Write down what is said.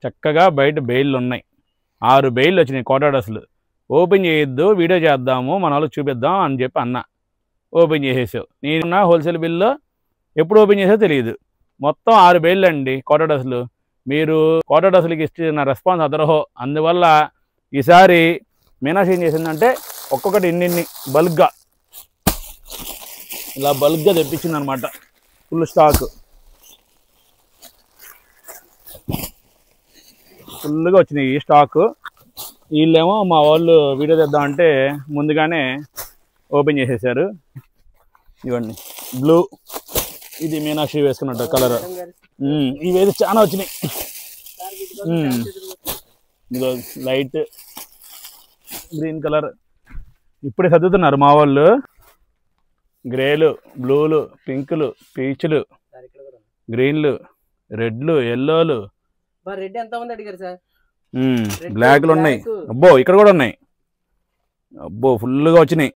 చక్కగా బయట బెయిల్లు ఉన్నాయి. 6 బెయిల్లు వచ్చినాయి కోటా డ్రెస్సులు. ఓపెన్ చేయొద్దు, వీడియో చేద్దాము, మన వాళ్ళకి చూపిద్దాం అని చెప్పి అన్న. ఓపెన్ చేసేసావు. నేను హోల్సేల్ బిల్లో ఎప్పుడు ఓపెన్ చేసావు తెలియదు. మొత్తం 6 బెయిల్లు అండి కోటా డ్రెస్సులు. మీరు కోటా డ్రెస్సులకి ఇచ్చిన రెస్పాన్స్ అదరహో. అందువల్ల ఈసారి మీనాక్షి ఏం చేసిందంటే ఒక్కొక్కటి ఇన్ని బల్క్గా ఇలా బల్క్గా తెప్పించింది అనమాట. ఫుల్ స్టాక్ ఫుల్గా వచ్చినాయి ఈ స్టాకు. వీళ్ళేమో మా వాళ్ళు వీడియో తెద్దామంటే ముందుగానే ఓపెన్ చేసేసారు. ఇవన్నీ బ్లూ, ఇది మీనాక్షి వేసుకున్నట్టు కలర్. ఇవేది చాలా వచ్చినాయి. ఇదిగో లైట్ గ్రీన్ కలర్ ఇప్పుడే సర్దుతున్నారు మా వాళ్ళు. గ్రేలు, బ్లూలు, పింకులు, పీచులు, గ్రీన్లు, రెడ్లు, ఎల్లోలు, బ్లాక్లు ఉన్నాయి. అబ్బో ఇక్కడ కూడా ఉన్నాయి. అబ్బో ఫుల్గా వచ్చినాయి.